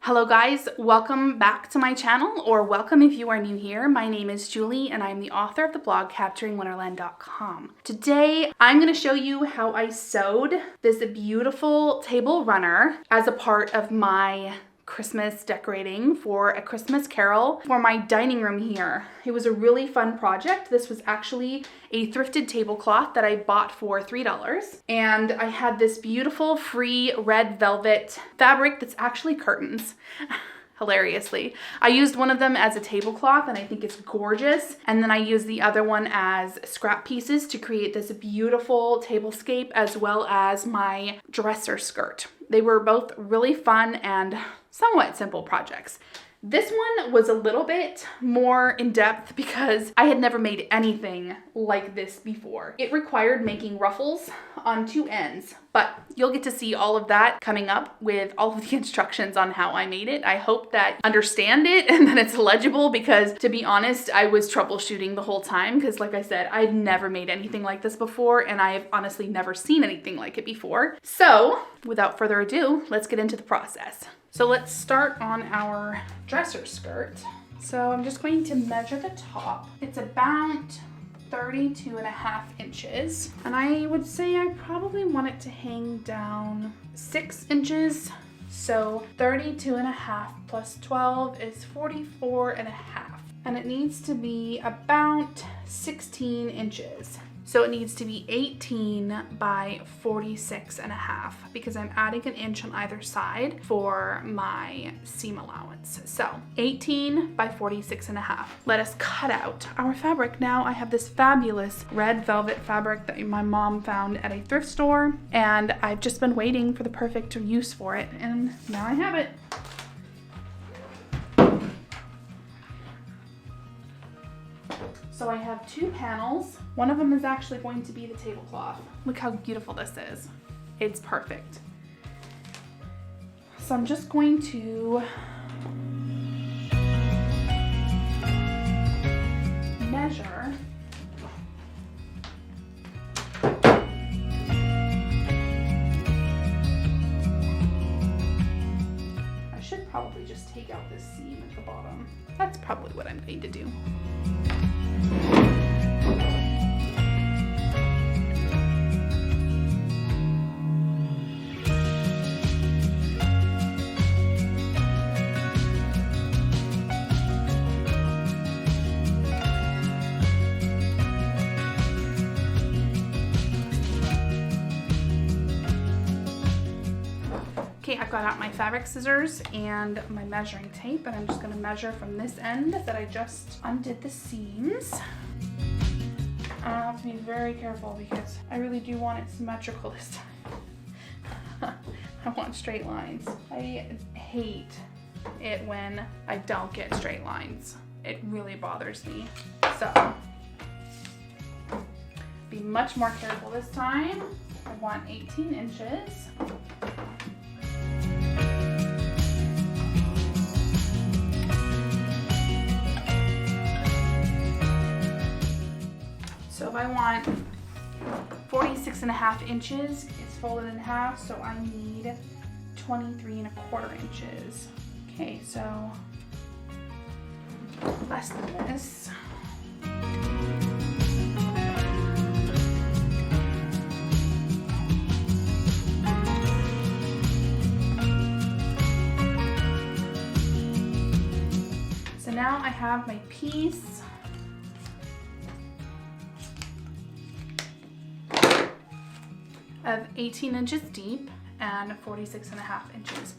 Hello guys, welcome back to my channel, or welcome if you are new here. My name is Julie and I'm the author of the blog CapturingWonderland.com. Today I'm going to show you how I sewed this beautiful table runner as a part of my Christmas decorating for a Christmas carol for my dining room here. It was a really fun project. This was actually a thrifted tablecloth that I bought for $3. And I had this beautiful free red velvet fabric that's actually curtains. Hilariously. I used one of them as a tablecloth and I think it's gorgeous. And then I used the other one as scrap pieces to create this beautiful tablescape as well as my dresser skirt. They were both really fun and somewhat simple projects. This one was a little bit more in depth because I had never made anything like this before. It required making ruffles on two ends, but you'll get to see all of that coming up with all of the instructions on how I made it. I hope that you understand it and that it's legible because, to be honest, I was troubleshooting the whole time because, like I said, I'd never made anything like this before and I have honestly never seen anything like it before. So without further ado, let's get into the process. So let's start on our dresser skirt. So I'm just going to measure the top. It's about 32.5 inches. And I would say I probably want it to hang down 6 inches. So 32.5 plus 12 is 44.5. And it needs to be about 16 inches. So it needs to be 18 by 46.5 because I'm adding an inch on either side for my seam allowance. So 18 by 46.5. Let us cut out our fabric. Now I have this fabulous red velvet fabric that my mom found at a thrift store, and I've just been waiting for the perfect use for it, and now I have it. So I have two panels. One of them is actually going to be the tablecloth. Look how beautiful this is. It's perfect. So I'm just going to measure. I should probably just take out this seam at the bottom. That's probably what I'm going to do. Okay, I've got out my fabric scissors and my measuring tape, and I'm just going to measure from this end that I just undid the seams. I have to be very careful because I really do want it symmetrical this time. I want straight lines. I hate it when I don't get straight lines. It really bothers me. So, be much more careful this time. I want 18 inches. So if I want 46.5 inches, it's folded in half, so I need 23.25 inches. Okay, so less than this. So now I have my piece. Of 18 inches deep and 46.5 inches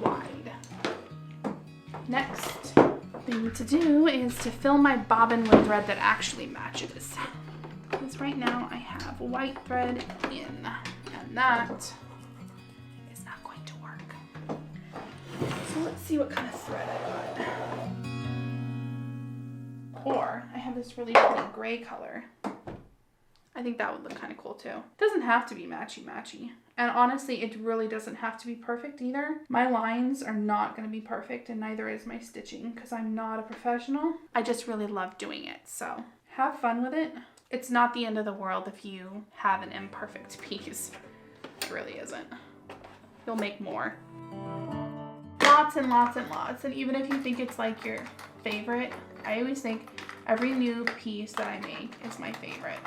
wide. Next thing to do is to fill my bobbin with thread that actually matches. Because right now I have white thread in, and that is not going to work. So let's see what kind of thread I got. Or I have this really pretty gray color. I think that would look kind of cool too. It doesn't have to be matchy-matchy. And honestly, it really doesn't have to be perfect either. My lines are not going to be perfect, and neither is my stitching because I'm not a professional. I just really love doing it, so have fun with it. It's not the end of the world if you have an imperfect piece. It really isn't. You'll make more. lots and lots and lots. And even if you think it's like your favorite, I always think every new piece that I make is my favorite.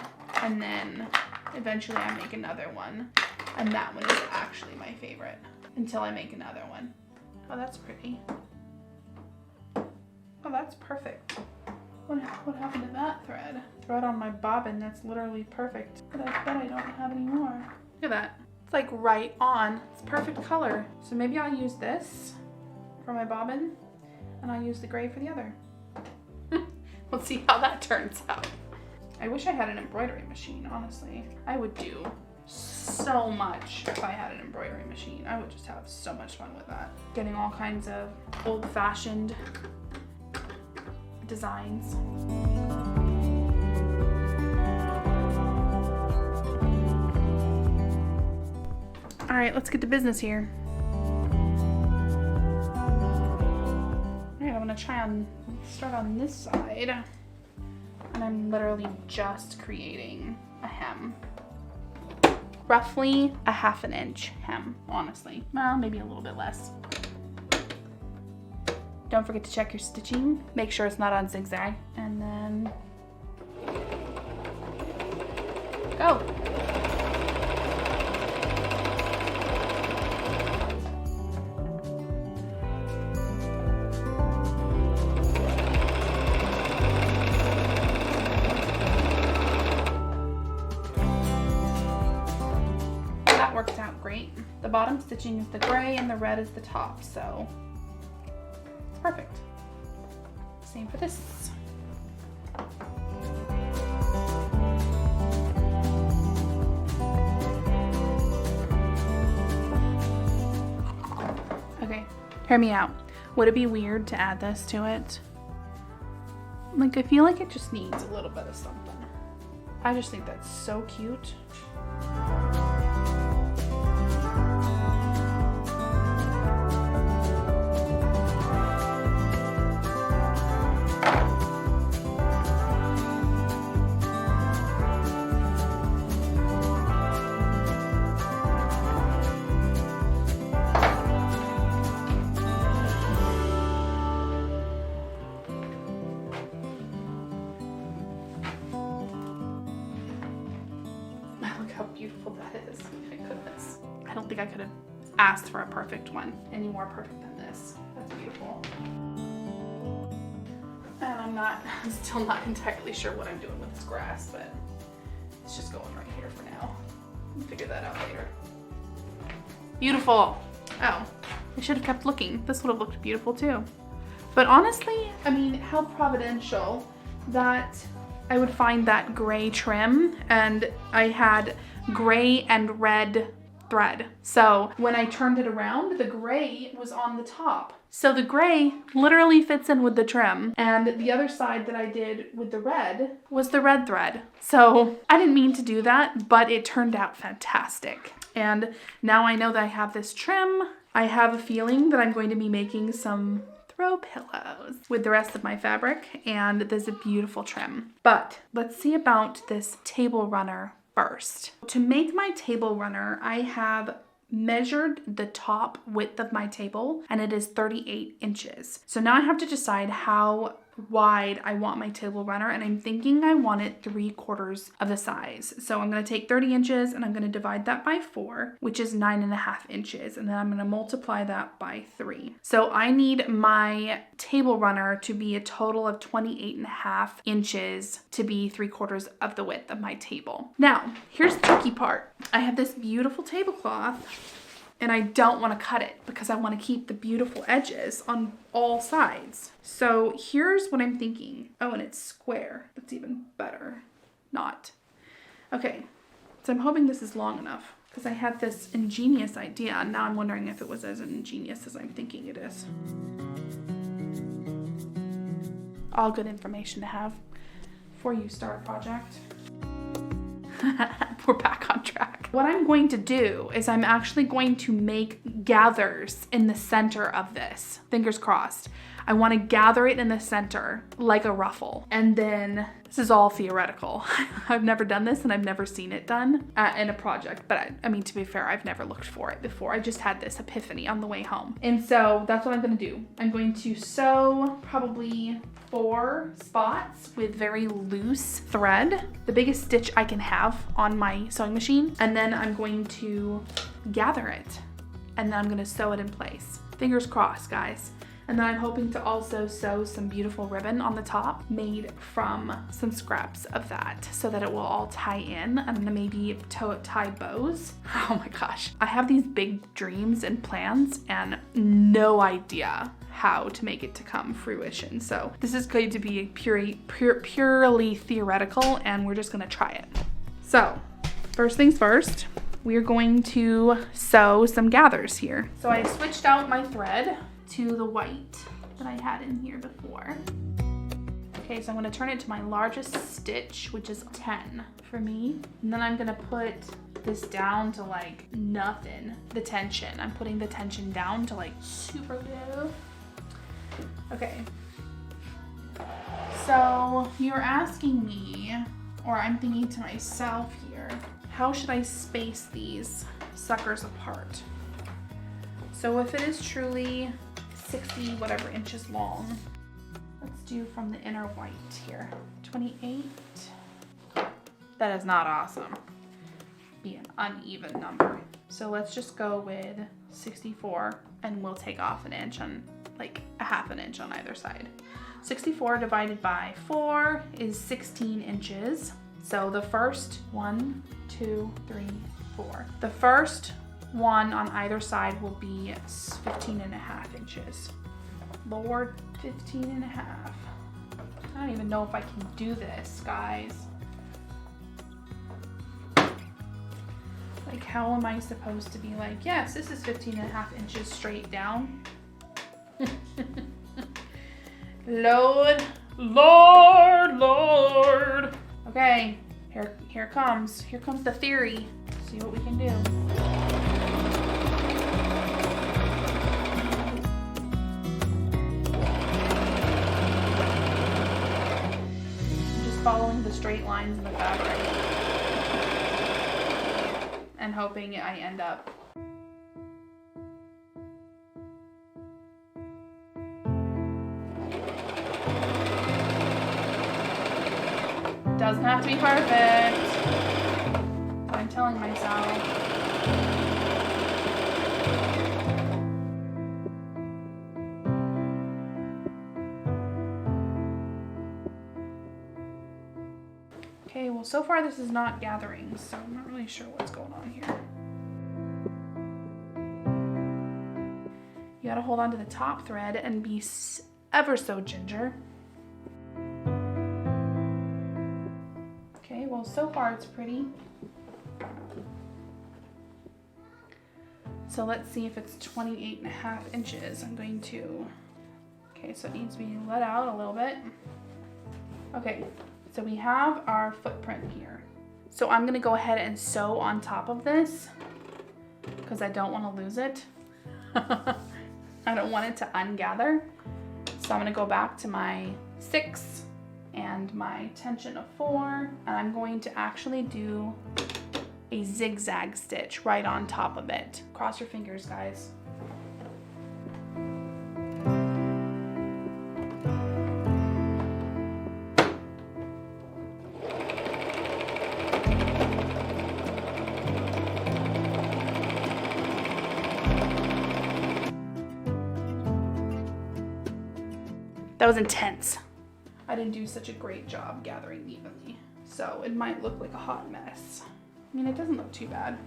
And then eventually I make another one, and that one is actually my favorite until I make another one. Oh, that's pretty. Oh, that's perfect. What happened to that thread? Thread on my bobbin, that's literally perfect. But I bet I don't have any more. Look at that. It's like right on. It's perfect color. So maybe I'll use this for my bobbin, and I'll use the gray for the other. We'll see how that turns out. I wish I had an embroidery machine, honestly. I would do so much if I had an embroidery machine. I would just have so much fun with that. Getting all kinds of old-fashioned designs. All right, let's get to business here. All right, I'm gonna start on this side. And I'm literally just creating a hem. Roughly a 1/2 inch hem, honestly. Well, maybe a little bit less. Don't forget to check your stitching. Make sure it's not on zigzag. And then go. That worked out great. The bottom stitching is the gray and the red is the top, so it's perfect. Same for this. Okay, hear me out. Would it be weird to add this to it? Like, I feel like it just needs a little bit of something. I just think that's so cute. How beautiful that is. My goodness. I don't think I could have asked for a perfect one. Any more perfect than this. That's beautiful. And I'm still not entirely sure what I'm doing with this grass, but it's just going right here for now. We'll figure that out later. Beautiful. Oh, I should have kept looking. This would have looked beautiful too. But honestly, I mean, how providential that I would find that gray trim, and I had gray and red thread. So when I turned it around, the gray was on the top. So the gray literally fits in with the trim, and the other side that I did with the red was the red thread. So I didn't mean to do that, but it turned out fantastic. And now I know that I have this trim. I have a feeling that I'm going to be making some throw pillows with the rest of my fabric, and there's a beautiful trim. But let's see about this table runner first. To make my table runner, I have measured the top width of my table, and it is 38 inches. So now I have to decide how wide I want my table runner, and I'm thinking I want it 3/4 of the size. So I'm going to take 30 inches and I'm going to divide that by 4, which is 9.5 inches, and then I'm going to multiply that by 3. So I need my table runner to be a total of 28.5 inches to be 3/4 of the width of my table. Now, here's the tricky part. I have this beautiful tablecloth, and I don't want to cut it because I want to keep the beautiful edges on all sides. So here's what I'm thinking. Oh, and it's square. That's even better. Not. Okay, so I'm hoping this is long enough because I had this ingenious idea, and now I'm wondering if it was as ingenious as I'm thinking it is. All good information to have before you start a project. We're back on track. What I'm going to do is I'm actually going to make gathers in the center of this. Fingers crossed. I want to gather it in the center like a ruffle. And then This is all theoretical. I've never done this and I've never seen it done in a project, but I mean, to be fair, I've never looked for it before. I just had this epiphany on the way home. And so that's what I'm gonna do. I'm going to sew probably 4 spots with very loose thread, the biggest stitch I can have on my sewing machine. And then I'm going to gather it and then I'm gonna sew it in place. Fingers crossed, guys. And then I'm hoping to also sew some beautiful ribbon on the top made from some scraps of that so that it will all tie in. I'm gonna maybe tie bows. Oh my gosh. I have these big dreams and plans and no idea how to make it to come fruition. So this is going to be purely theoretical and we're just gonna try it. So first things first, we're going to sew some gathers here. So I switched out my thread to the white that I had in here before. Okay, so I'm gonna turn it to my largest stitch, which is 10 for me. And then I'm gonna put this down to like nothing, the tension. I'm putting the tension down to like super low. Okay, so you're asking me, or I'm thinking to myself here, how should I space these suckers apart? So if it is truly 60 whatever inches long, let's do from the inner white here, 28. That is not awesome. Be an uneven number. So let's just go with 64 and we'll take off an inch on, like a half an inch on either side. 64 divided by 4 is 16 inches. So the first 1, 2, 3, 4. The first one on either side will be 15.5 inches. Lord, 15.5. I don't even know if I can do this, guys. Like, how am I supposed to be like, yes, this is 15.5 inches straight down? Lord. Okay, here comes the theory. See what we can do. I'm just following the straight lines in the fabric and hoping I end up doesn't have to be perfect. I'm telling myself. Okay, well, so far this is not gathering, so I'm not really sure what's going on here. You gotta hold on to the top thread and be ever so ginger. Okay, well, so far it's pretty. So let's see if it's 28.5 inches. I'm going to, okay, so it needs to be let out a little bit. Okay, so we have our footprint here. So I'm gonna go ahead and sew on top of this because I don't want to lose it. I don't want it to ungather. So I'm gonna go back to my 6 and my tension of 4, and I'm going to actually do a zigzag stitch right on top of it. Cross your fingers, guys. That was intense. I didn't do such a great job gathering evenly, so it might look like a hot mess. I mean, it doesn't look too bad.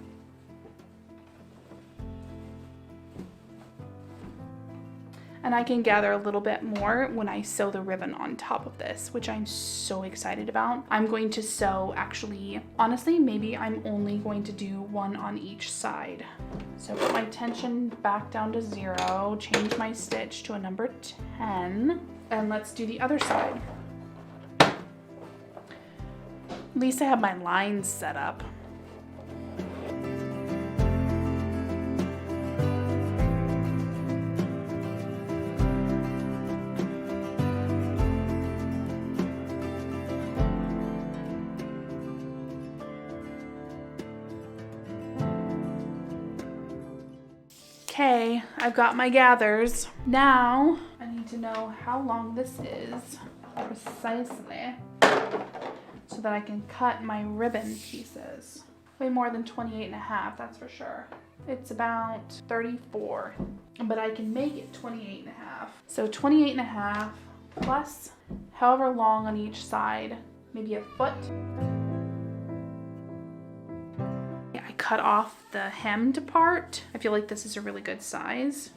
And I can gather a little bit more when I sew the ribbon on top of this, which I'm so excited about. I'm going to sew, actually, honestly, maybe I'm only going to do one on each side. So put my tension back down to 0, change my stitch to a number 10, and let's do the other side. At least I have my lines set up. Okay, I've got my gathers. Now, I need to know how long this is precisely so that I can cut my ribbon pieces. Way more than 28.5, that's for sure. It's about 34, but I can make it 28.5. So 28.5 plus however long on each side, maybe a foot. I cut off the hemmed part. I feel like this is a really good size.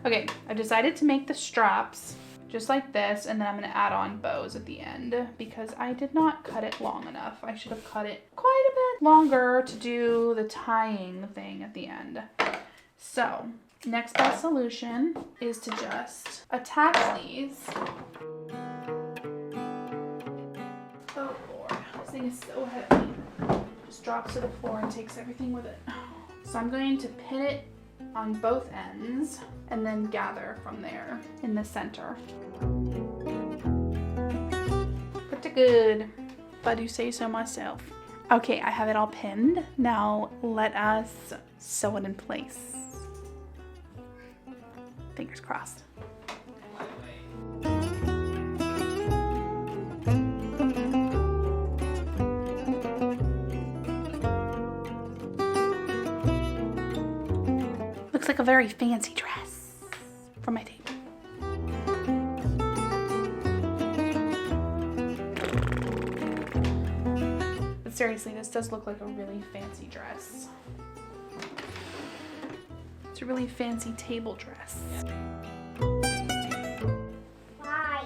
Okay, I decided to make the straps just like this, and then I'm gonna add on bows at the end because I did not cut it long enough. I should have cut it quite a bit longer to do the tying thing at the end. So, next best solution is to just attach these. Oh Lord, this thing is so heavy. Just drops to the floor and takes everything with it. So I'm going to pin it on both ends and then gather from there in the center. Pretty good, if I do say so myself. Okay, I have it all pinned. Now let us sew it in place. Fingers crossed. Looks like a very fancy dress for my table. But seriously, this does look like a really fancy dress. It's a really fancy table dress. Why?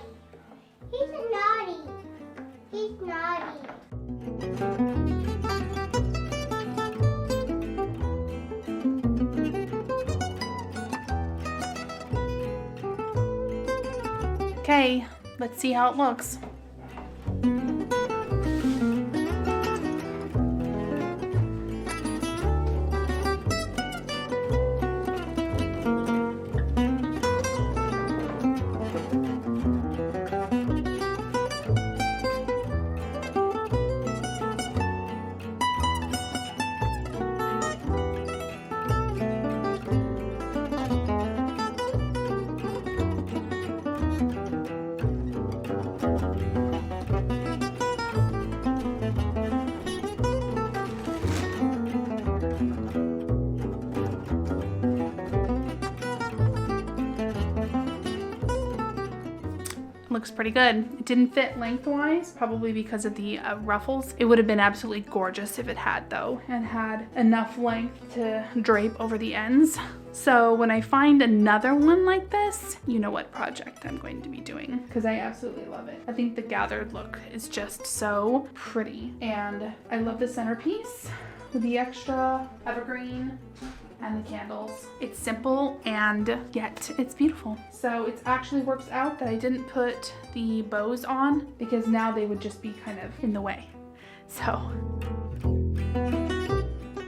He's naughty. He's naughty. Okay, let's see how it looks. Looks pretty good. It didn't fit lengthwise, probably because of the ruffles. It would have been absolutely gorgeous if it had though, and had enough length to drape over the ends. So when I find another one like this, you know what project I'm going to be doing, because I absolutely love it. I think the gathered look is just so pretty, and I love the centerpiece with the extra evergreen and the candles. It's simple and yet it's beautiful. So it actually works out that I didn't put the bows on because now they would just be kind of in the way. So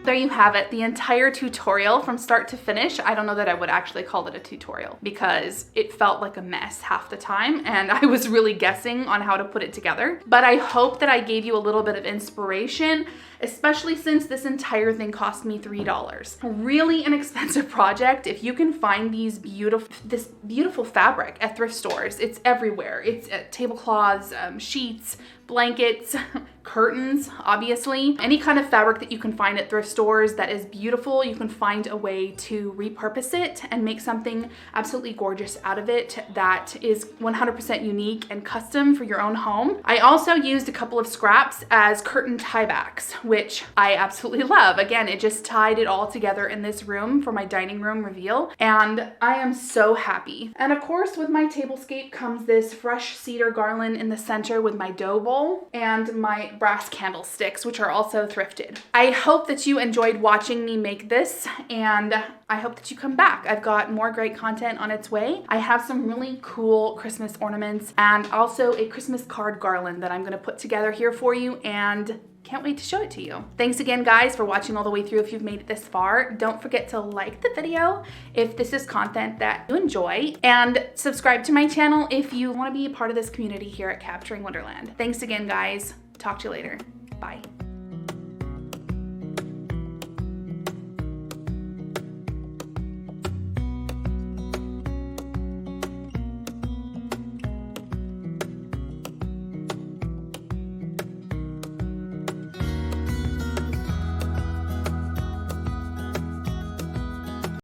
there you have it, the entire tutorial from start to finish. I don't know that I would actually call it a tutorial because it felt like a mess half the time and I was really guessing on how to put it together. But I hope that I gave you a little bit of inspiration, especially since this entire thing cost me $3. Really inexpensive project. If you can find this beautiful fabric at thrift stores, it's everywhere. It's at tablecloths, sheets, blankets, curtains, obviously. Any kind of fabric that you can find at thrift stores that is beautiful, you can find a way to repurpose it and make something absolutely gorgeous out of it that is 100% unique and custom for your own home. I also used a couple of scraps as curtain tiebacks, which I absolutely love. Again, it just tied it all together in this room for my dining room reveal, and I am so happy. And of course, with my tablescape comes this fresh cedar garland in the center with my dough bowl and my brass candlesticks, which are also thrifted. I hope that you enjoyed watching me make this, and I hope that you come back. I've got more great content on its way. I have some really cool Christmas ornaments and also a Christmas card garland that I'm gonna put together here for you, and can't wait to show it to you. Thanks again, guys, for watching all the way through. If you've made it this far, don't forget to like the video if this is content that you enjoy, and subscribe to my channel if you want to be a part of this community here at Capturing Wonderland. Thanks again, guys. Talk to you later. Bye.